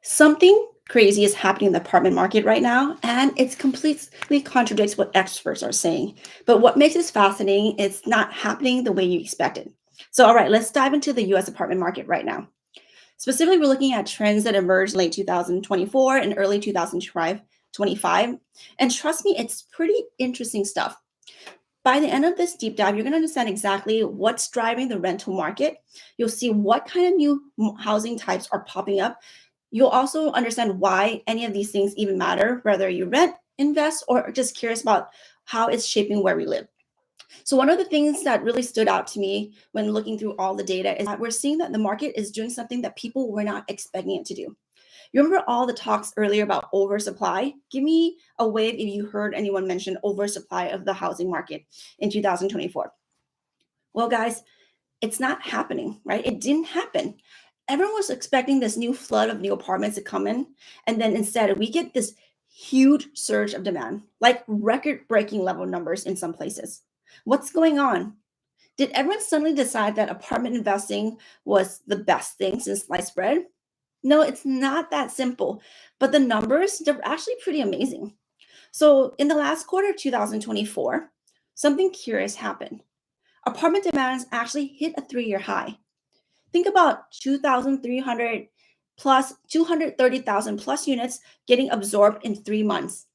Something crazy is happening in the apartment market right now, and it's completely contradicts what experts are saying. But what makes this fascinating is not happening the way you expected. So, all right, let's dive into the US apartment market right now. Specifically, we're looking at trends that emerged late 2024 and early 2025. And trust me, it's pretty interesting stuff. By the end of this deep dive, you're going to understand exactly what's driving the rental market. You'll see what kind of new housing types are popping up. You'll also understand why any of these things even matter, whether you rent, invest, or just curious about how it's shaping where we live. So, one of the things that really stood out to me when looking through all the data is that we're seeing that the market is doing something that people were not expecting it to do. You remember all the talks earlier about oversupply? Give me a wave if you heard anyone mention oversupply of the housing market in 2024. Well, guys, it's not happening, right? It didn't happen. Everyone was expecting this new flood of new apartments to come in. And then instead, we get this huge surge of demand, like record breaking level numbers in some places. What's going on? Did everyone suddenly decide that apartment investing was the best thing since sliced bread? No, it's not that simple. But the numbers, they're actually pretty amazing. So, in the last quarter of 2024, something curious happened. Apartment demands actually hit a 3-year high. Think about 2,300 plus 230,000 plus units getting absorbed in 3 months.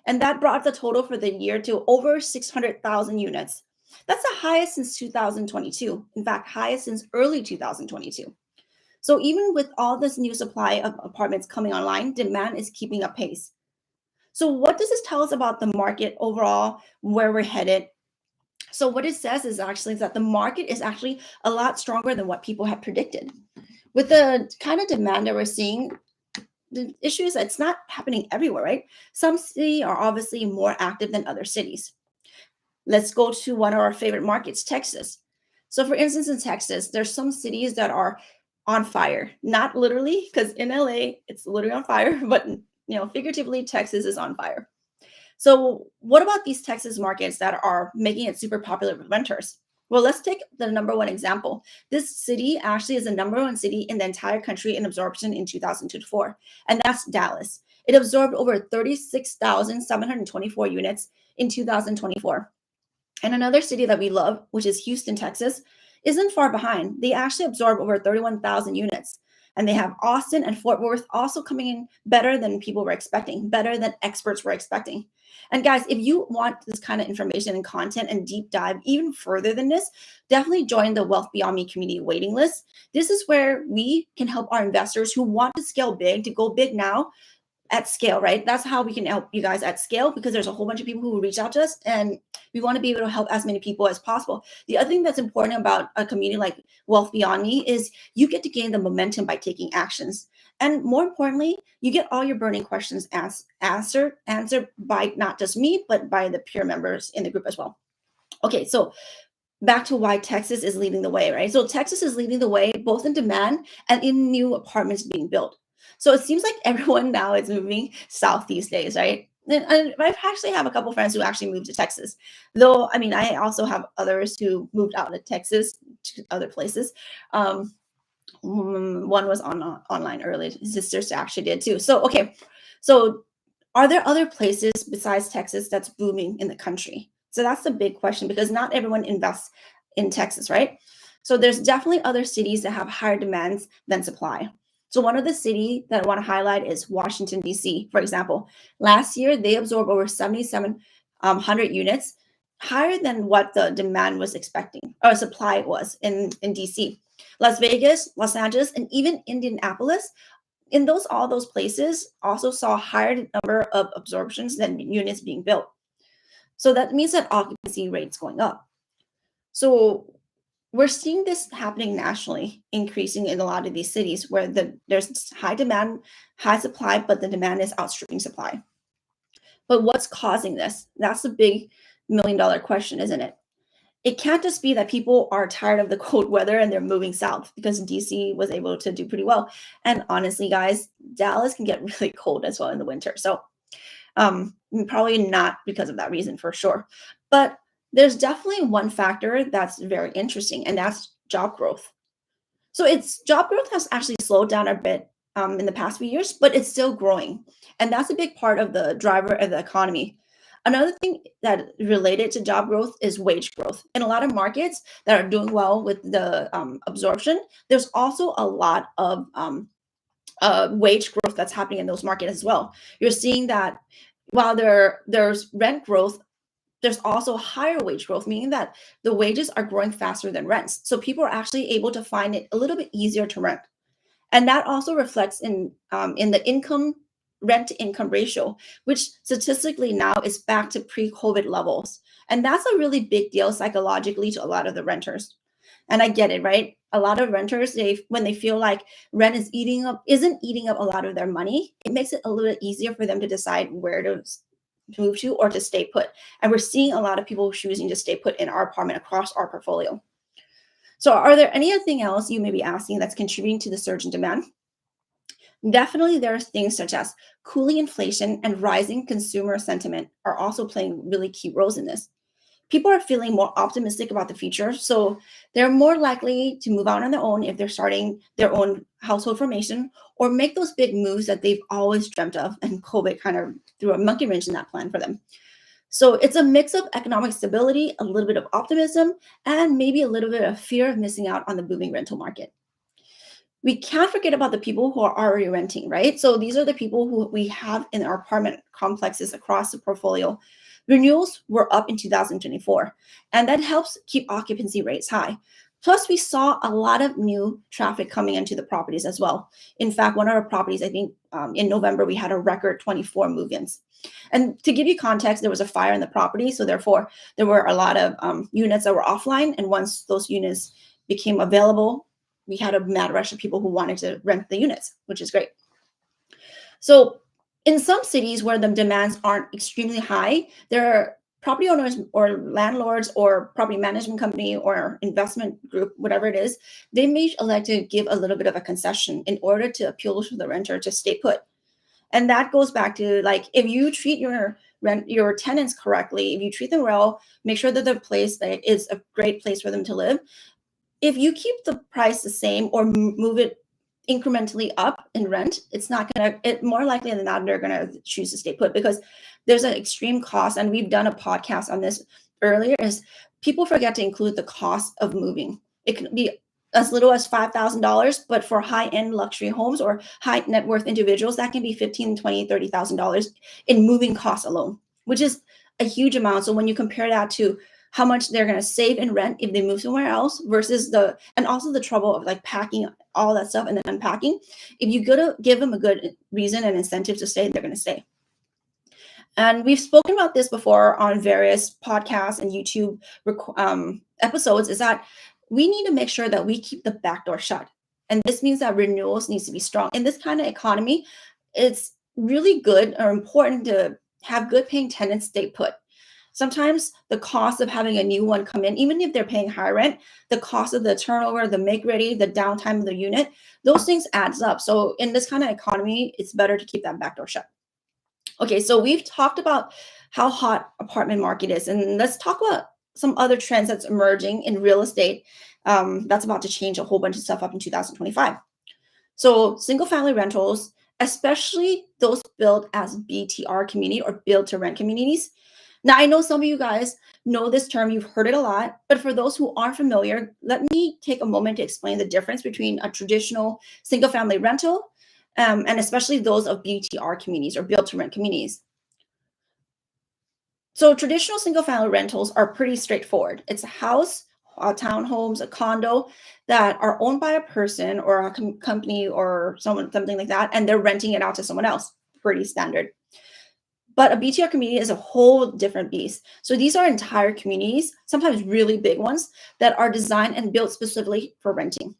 And that brought the total for the year to over 600,000 units. That's the highest since 2022. In fact, highest since early 2022. So even with all this new supply of apartments coming online, demand is keeping up pace. So what does this tell us about the market overall, where we're headed? So what it says is actually that the market is actually a lot stronger than what people had predicted. With the kind of demand that we're seeing, the issue is that it's not happening everywhere, right? Some cities are obviously more active than other cities. Let's go to one of our favorite markets, Texas. So, for instance, in Texas, there's some cities that are on fire. Not literally, because in LA it's literally on fire, but figuratively, Texas is on fire. So, what about these Texas markets that are making it super popular with renters? Well, let's take the number one example. This city actually is the number one city in the entire country in absorption in 2024, and that's Dallas. It absorbed over 36,724 units in 2024. And another city that we love, which is Houston, Texas, isn't far behind. They actually absorb over 31,000 units. And they have Austin and Fort Worth also coming in better than people were expecting, better than experts were expecting. And guys, if you want this kind of information and content and deep dive even further than this, definitely join the Wealth Beyond Me community waiting list. This is where we can help our investors who want to scale big, to go big now, at scale, right? That's how we can help you guys at scale, because there's a whole bunch of people who will reach out to us, and we want to be able to help as many people as possible. The other thing that's important about a community like Wealth Beyond Me is you get to gain the momentum by taking actions. And more importantly, you get all your burning questions answered by not just me, but by the peer members in the group as well. Okay, so back to why Texas is leading the way, right? So Texas is leading the way both in demand and in new apartments being built. So it seems like everyone now is moving south these days, right? And I actually have a couple friends who actually moved to Texas. Though, I mean, I also have others who moved out of Texas to other places. One was online early. His sisters actually did too. So, okay. So are there other places besides Texas that's booming in the country? So that's the big question, because not everyone invests in Texas, right? So there's definitely other cities that have higher demands than supply. So one of the city that I want to highlight is Washington, D.C., for example. Last year, they absorbed over 7,700 units, higher than what the demand was expecting, or supply was in D.C. Las Vegas, Los Angeles, and even Indianapolis, in all those places also saw a higher number of absorptions than units being built. So that means that occupancy rates going up. So we're seeing this happening nationally, increasing in a lot of these cities where there's high demand, high supply, but the demand is outstripping supply. But what's causing this? That's the big $1 million question, isn't it? It can't just be that people are tired of the cold weather and they're moving south, because DC was able to do pretty well. And honestly, guys, Dallas can get really cold as well in the winter. So probably not because of that reason for sure. But there's definitely one factor that's very interesting, and that's job growth. So it's job growth has actually slowed down a bit in the past few years, but it's still growing. And that's a big part of the driver of the economy. Another thing that related to job growth is wage growth. In a lot of markets that are doing well with the absorption, there's also a lot of wage growth that's happening in those markets as well. You're seeing that while there's rent growth, there's also higher wage growth, meaning that the wages are growing faster than rents. So people are actually able to find it a little bit easier to rent, and that also reflects in the income rent to income ratio, which statistically now is back to pre-COVID levels, and that's a really big deal psychologically to a lot of the renters. And I get it, right? A lot of renters, they when they feel like rent is isn't eating up a lot of their money, it makes it a little bit easier for them to decide where to move to or to stay put. And we're seeing a lot of people choosing to stay put in our apartment across our portfolio. So, are there anything else you may be asking that's contributing to the surge in demand? Definitely, there are things such as cooling inflation and rising consumer sentiment are also playing really key roles in this. People are feeling more optimistic about the future, so they're more likely to move out on their own if they're starting their own household formation or make those big moves that they've always dreamt of. And COVID kind of threw a monkey wrench in that plan for them. So it's a mix of economic stability, a little bit of optimism, and maybe a little bit of fear of missing out on the booming rental market. We can't forget about the people who are already renting, right? So these are the people who we have in our apartment complexes across the portfolio. Renewals were up in 2024, and that helps keep occupancy rates high. Plus, we saw a lot of new traffic coming into the properties as well. In fact, one of our properties, I think in November, we had a record 24 move ins. And to give you context, there was a fire in the property. So, therefore, there were a lot of units that were offline. And once those units became available, we had a mad rush of people who wanted to rent the units, which is great. So, in some cities where the demands aren't extremely high, there are property owners or landlords or property management company or investment group, whatever it is, they may elect to give a little bit of a concession in order to appeal to the renter to stay put. And that goes back to like if you treat your tenants correctly, if you treat them well, make sure that the place that is a great place for them to live, if you keep the price the same or move it incrementally up in rent, it's not gonna it more likely than not they're gonna choose to stay put because there's an extreme cost, and we've done a podcast on this earlier, is people forget to include the cost of moving. It can be as little as $5,000, but for high-end luxury homes or high net worth individuals, that can be 15, 20, $30,000 in moving costs alone, which is a huge amount. So when you compare that to how much they're going to save in rent if they move somewhere else versus and also the trouble of like packing all that stuff and then unpacking. If you go to give them a good reason and incentive to stay, they're going to stay. And we've spoken about this before on various podcasts and YouTube episodes, is that we need to make sure that we keep the back door shut. And this means that renewals needs to be strong. In this kind of economy, it's really good or important to have good paying tenants stay put. Sometimes the cost of having a new one come in, even if they're paying high rent, the cost of the turnover, the make ready, the downtime of the unit, those things adds up. So in this kind of economy, it's better to keep that back door shut. Okay, so we've talked about how hot apartment market is, and let's talk about some other trends that's emerging in real estate that's about to change a whole bunch of stuff up in 2025. So single family rentals, especially those built as BTR community or build to rent communities. Now, I know some of you guys know this term, you've heard it a lot, but for those who aren't familiar, let me take a moment to explain the difference between a traditional single family rental and especially those of BTR communities or build to rent communities. So traditional single family rentals are pretty straightforward. It's a house, a townhomes, a condo that are owned by a person or a company or someone, something like that, and they're renting it out to someone else. Pretty standard. But a BTR community is a whole different beast. So these are entire communities, sometimes really big ones, that are designed and built specifically for renting.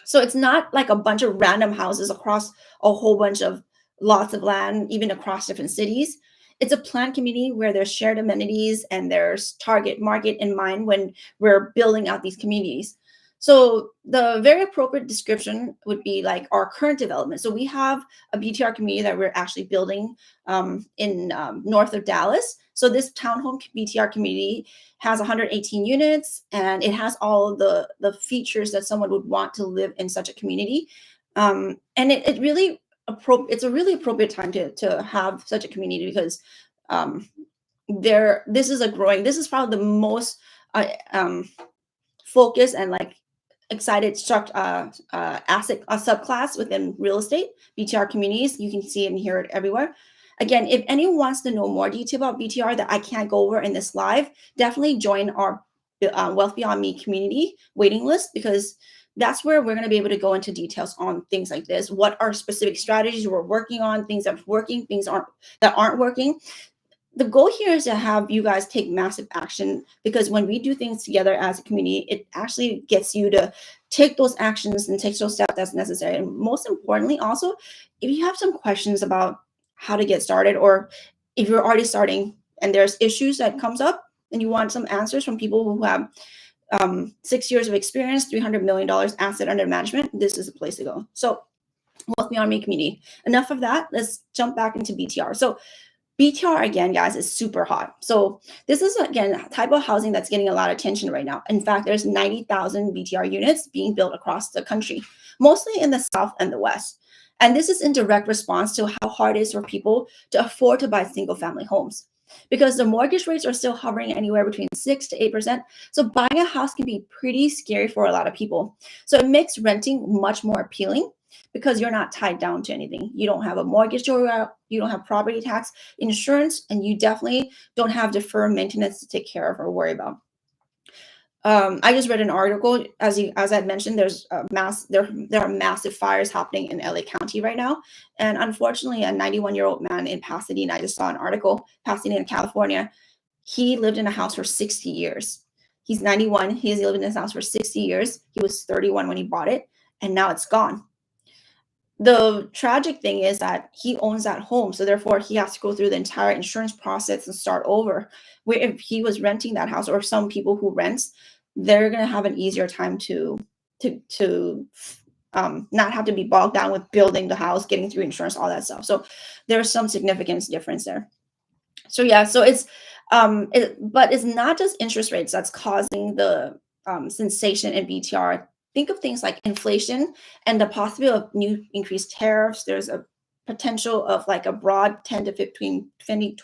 So it's not like a bunch of random houses across a whole bunch of lots of land, even across different cities. It's a planned community where there's shared amenities and there's target market in mind when we're building out these communities. So the very appropriate description would be like our current development. So we have a BTR community that we're actually building in north of Dallas. So this townhome BTR community has 118 units, and it has all the features that someone would want to live in such a community. And it really it's a really appropriate time to have such a community because um, this is probably the most uh, um, focused and like excited asset subclass within real estate BTR communities. You can see it and hear it everywhere. Again, if anyone wants to know more detail about BTR that I can't go over in this live, definitely join our Wealth Beyond Me community waiting list, because that's where we're going to be able to go into details on things like this. What are specific strategies we're working on, things that are working, things aren't working. The goal here is to have you guys take massive action, because when we do things together as a community, it actually gets you to take those actions and take those steps that's necessary. And most importantly, also, if you have some questions about how to get started, or if you're already starting and there's issues that comes up and you want some answers from people who have 6 years of experience, $300 million asset under management, this is the place to go. So Wealth Beyond Me community. Enough of that. Let's jump back into BTR. So BTR again, guys, is super hot. So this is again a type of housing that's getting a lot of attention right now. In fact, there's 90,000 BTR units being built across the country, mostly in the South and the West. And this is in direct response to how hard it is for people to afford to buy single family homes, because the mortgage rates are still hovering anywhere between 6 to 8%. So buying a house can be pretty scary for a lot of people. So it makes renting much more appealing because you're not tied down to anything. You don't have a mortgage to worry about, you don't have property tax, insurance, and you definitely don't have deferred maintenance to take care of or worry about. I just read an article, as I mentioned, there are massive fires happening in LA County right now, and unfortunately, a 91-year-old man in Pasadena. I just saw an article, Pasadena, California. He lived in a house for 60 years. He's 91. He's lived in his house for 60 years. He was 31 when he bought it, and now it's gone. The tragic thing is that he owns that home, so therefore he has to go through the entire insurance process and start over. Where if he was renting that house, or some people who rents, they're gonna have an easier time to not have to be bogged down with building the house, getting through insurance, all that stuff. So there's some significance difference there. So yeah, so but it's not just interest rates that's causing the sensation in BTR. Think of things like inflation and the possibility of new increased tariffs. There's a potential of like a broad 10 to 15, 20,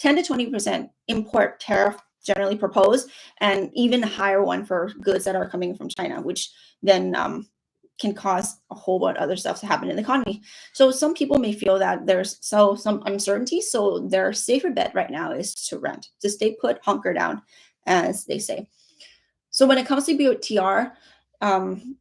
10 to 20% import tariff generally proposed, and even a higher one for goods that are coming from China, which then can cause a whole bunch of other stuff to happen in the economy. So some people may feel that there's some uncertainty. So their safer bet right now is to rent, to stay put, hunker down, as they say. So when it comes to BOTR, um,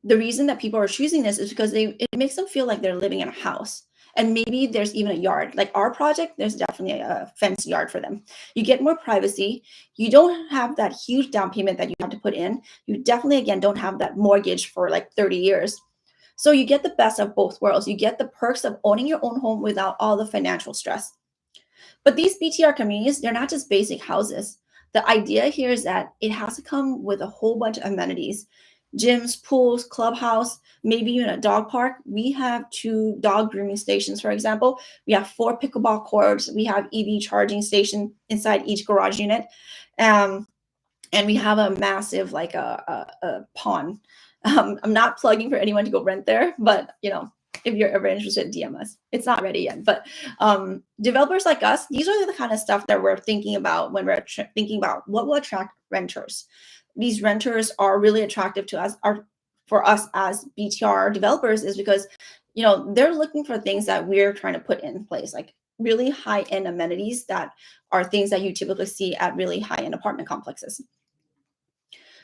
the reason that people are choosing this is because it makes them feel like they're living in a house. And maybe there's even a yard. Like our project, there's definitely a fenced yard for them. You get more privacy. You don't have that huge down payment that you have to put in. You definitely, again, don't have that mortgage for like 30 years. So you get the best of both worlds. You get the perks of owning your own home without all the financial stress. But these BTR communities, they're not just basic houses. The idea here is that it has to come with a whole bunch of amenities: gyms, pools, clubhouse, maybe even a dog park. We have 2 dog grooming stations, for example. We have 4 pickleball courts. We have EV charging station inside each garage unit. Um, and we have a massive, like a pond. I'm not plugging for anyone to go rent there, but if you're ever interested, DM us. It's not ready yet, but developers like us, these are the kind of stuff that we're thinking about when we're thinking about what will attract renters. These renters are really attractive to us, are for us as BTR developers, is because they're looking for things that we're trying to put in place, like really high-end amenities that are things that you typically see at really high-end apartment complexes.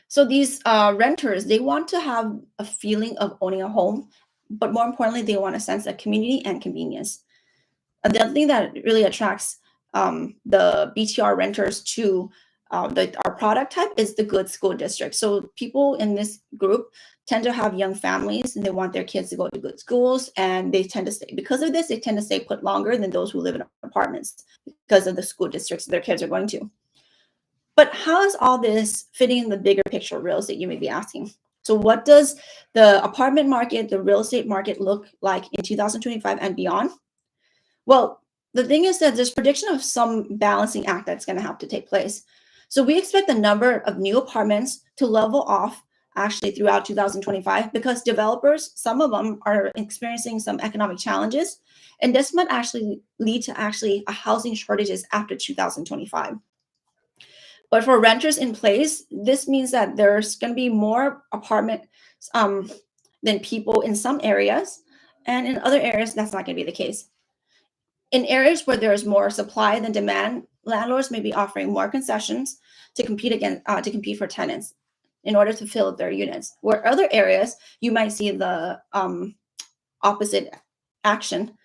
So these renters, they want to have a feeling of owning a home, but more importantly, they want a sense of community and convenience. And the other thing that really attracts the BTR renters to our product type is the good school district. So people in this group tend to have young families, and they want their kids to go to good schools, and they tend to stay. Because of this, they tend to stay put longer than those who live in apartments because of the school districts their kids are going to. But how is all this fitting in the bigger picture of real estate, you may be asking? So what does the apartment market, the real estate market look like in 2025 and beyond? Well, the thing is that there's prediction of some balancing act that's going to have to take place. So we expect the number of new apartments to level off actually throughout 2025 because developers, some of them are experiencing some economic challenges, and this might actually lead to actually a housing shortages after 2025. But for renters in place, this means that there's going to be more apartments um, than people in some areas, and in other areas that's not going to be the case. In areas where there is more supply than demand, landlords may be offering more concessions to compete for tenants in order to fill their units. Where other areas, you might see the opposite action.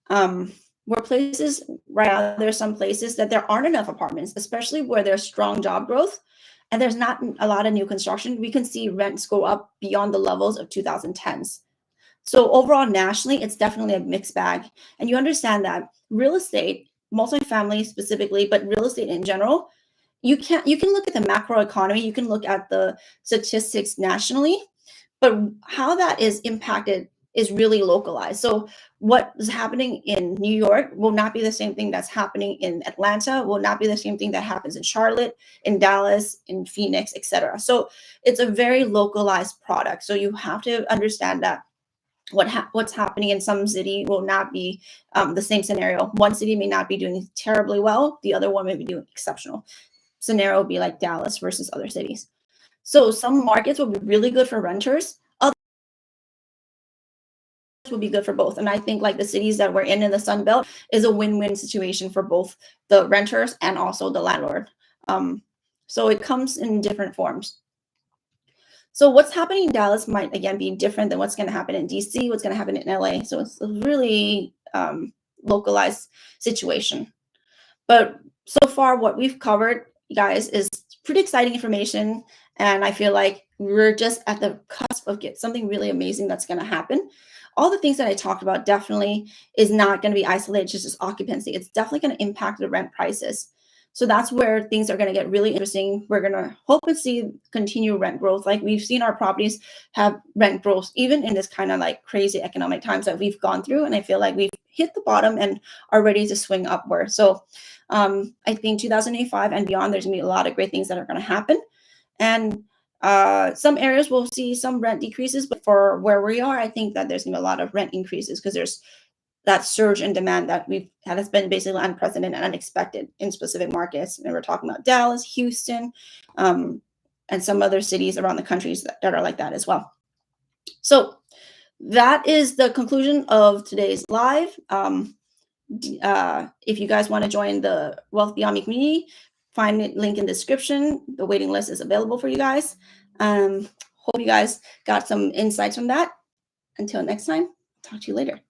Where places right now, there's some places that there aren't enough apartments, especially where there's strong job growth and there's not a lot of new construction. We can see rents go up beyond the levels of 2010s. So overall, nationally, it's definitely a mixed bag. And you understand that real estate, multifamily specifically, but real estate in general, you can look at the macro economy, you can look at the statistics nationally, but how that is impacted is really localized. So what is happening in New York will not be the same thing that's happening in Atlanta, will not be the same thing that happens in Charlotte, in Dallas, in Phoenix, etc. So it's a very localized product. So you have to understand that what's happening in some city will not be the same scenario. One city may not be doing terribly well, the other one may be doing exceptional. Scenario would be like Dallas versus other cities. So some markets will be really good for renters, others will be good for both. And I think like the cities that we're in the Sun Belt is a win-win situation for both the renters and also the landlord. So it comes in different forms. So what's happening in Dallas might again be different than what's going to happen in DC, what's going to happen in LA. So it's a really localized situation. But so far, what we've covered, guys, is pretty exciting information. And I feel like we're just at the cusp of get something really amazing that's going to happen. All the things that I talked about definitely is not going to be isolated to just occupancy. It's definitely going to impact the rent prices. So that's where things are going to get really interesting. We're going to hope and see continued rent growth. Like we've seen our properties have rent growth, even in this kind of like crazy economic times that we've gone through. And I feel like we've hit the bottom and are ready to swing upward. So I think 2005 and beyond, there's going to be a lot of great things that are going to happen. And some areas will see some rent decreases, but for where we are, I think that there's going to be a lot of rent increases because there's that surge in demand that we've had has been basically unprecedented and unexpected in specific markets. And we're talking about Dallas, Houston, and some other cities around the countries that are like that as well. So that is the conclusion of today's live. If you guys want to join the Wealth Beyond Me community, find the link in the description. The waiting list is available for you guys. Hope you guys got some insights from that. Until next time, talk to you later.